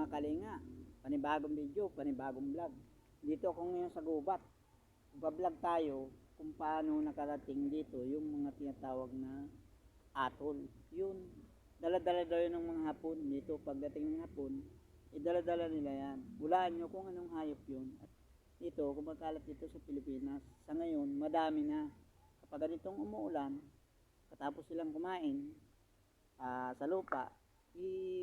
Mga kalinga, panibagong video, panibagong vlog. Dito ako ngayon sa gubat. Bablog tayo kung paano nakarating dito yung mga tinatawag na atol. Yun, dala-dala daw yun ng mga hapon dito. Pagdating ng hapon, idala-dala nila yan. Hulaan nyo kung anong hayop yun. At dito, kumakalat dito sa Pilipinas. Sa ngayon, madami na. Kapag ganitong umuulan, katapos silang kumain sa lupa,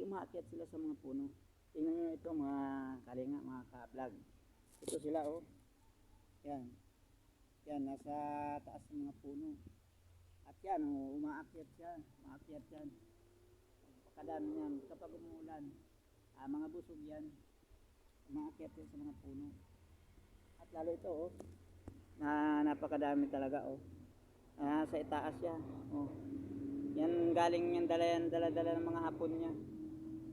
umaakyat sila sa mga puno. Tingnan nyo ito mga kalinga, mga ka-vlog. Ito sila oh. Yan. Yan, nasa taas ng mga puno. At yan oh, umaakyat siya. Umaakyat yan. Pagkadami yan. Kapag umuulan, mga busog yan. Umaakyat yan sa mga puno. At lalo ito oh, na napakadami talaga oh. Sa itaas siya. Oh. Yan galing yan dala ng mga hapon niya.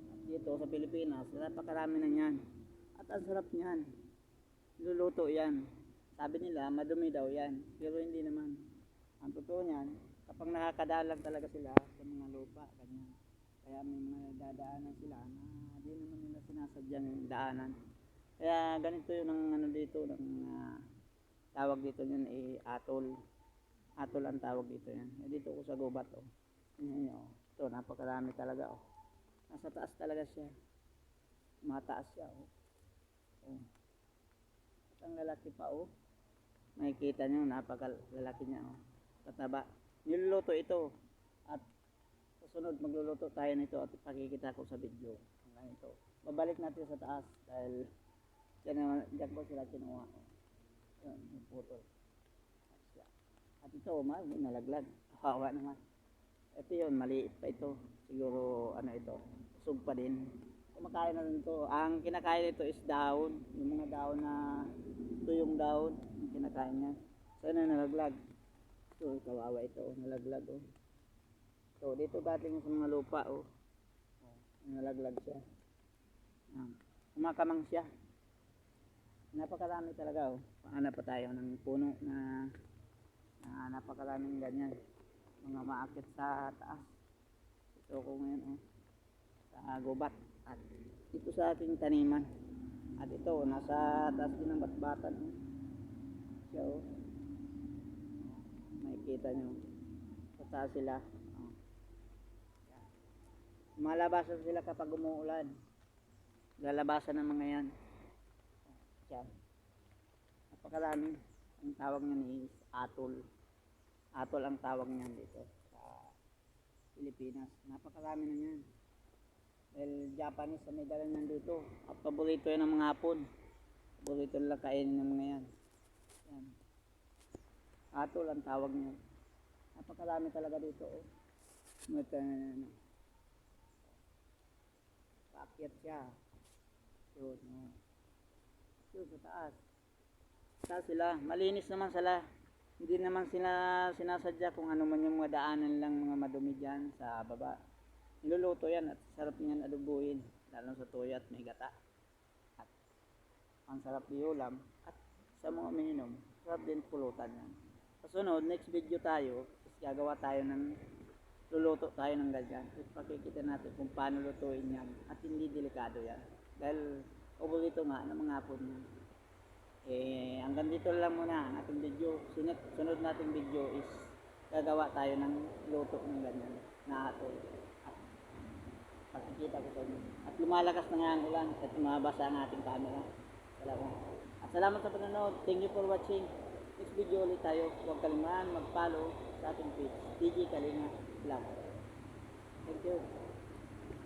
At dito sa Pilipinas, napakarami na yan. At ang sarap niyan. Luluto yan. Sabi nila, madumi daw yan. Pero hindi naman. Ang totoo niyan, kapag nakakadalag talaga sila sa mga lupa, ganyan. Kaya may mga dadaanan sila na di naman nila sinasadyang daanan. Kaya ganito yun ang ano dito, ng tawag dito yun atol. Atol ang tawag dito yan. Dito ko sa gubat oh. Yan oh. Ito, napakarami talaga oh. Nasa taas talaga siya. Mataas siya oh. Oh. At ang lalaki pa oh. Makikita nyo, napakalalaki niya oh. Kataba. Niluluto ito. At susunod magluluto tayo nito at pakikita ko sa video. Hanggang ito. Babalik natin sa taas dahil dyan ko sila kinuha. Yun, yung putol. At ito, nalaglag. Hawa naman. Ito yun, maliit pa ito. Siguro, ano ito, usog pa din. Kumakain na rin ito. Ang kinakain nito is daon. Yung mga daon na, ito yung daon. Yung kinakain niya. So, nalaglag. So, kawawa ito. Nalaglag, oh. So, dito galing sa mga lupa, oh. Nalaglag siya. Kumakamang siya. Napakarami talaga, oh. Paano pa tayo ng puno na napakaraming ganyan. Mga maakit sa taas. Ito ko ngayon, oh. Sa gubat. At ito sa aking taniman. At ito, nasa taas din ng batbatan. Oh. Siya, oh. Makikita nyo. Sa taas sila. Oh. Malabasan sila kapag umuulan. Lalabasan ng mga yan. Yan. Napakarami. Ang tawag niyan is atol. Atol ang tawag niyan dito sa Pilipinas. Napakarami na yan. Dahil Japanese na may dala niyan dito. At paborito yan ng mga hapon. Paborito nila kainin ng mga yan. Yan. Atol ang tawag niyan. Napakarami talaga dito. Oh. Paakyat siya. Yun. Oh. Yun sa taas. Taas sila. Malinis naman sila. Hindi naman sila sinasadya kung ano man yung mga daanan lang mga madumi dyan sa baba. Niluluto yan at sarap niyan adubuhin. Lalo sa tuyo at may gata. At ang sarap diulam. At sa mga umiinom, sarap din pulutan yan. Kasunod, next video tayo, is gagawa tayo ng luluto tayo ng ganyan. At pakikita natin kung paano lutuin yan. At hindi delikado yan. Dahil paborito nga ng mga hapon yan. Hanggang dito lang muna ang ating video. Sunod nating video is gagawa tayo ng luto ng ganyan na atol. At pakikita ko sa inyo. At lumalakas na nga ang ulan at mabasa ang ating camera. At salamat sa panonood. Thank you for watching. Next video ulit tayo. Huwag kalimutan mag-follow sa ating page. DJ Kalinga Vlog. Thank you.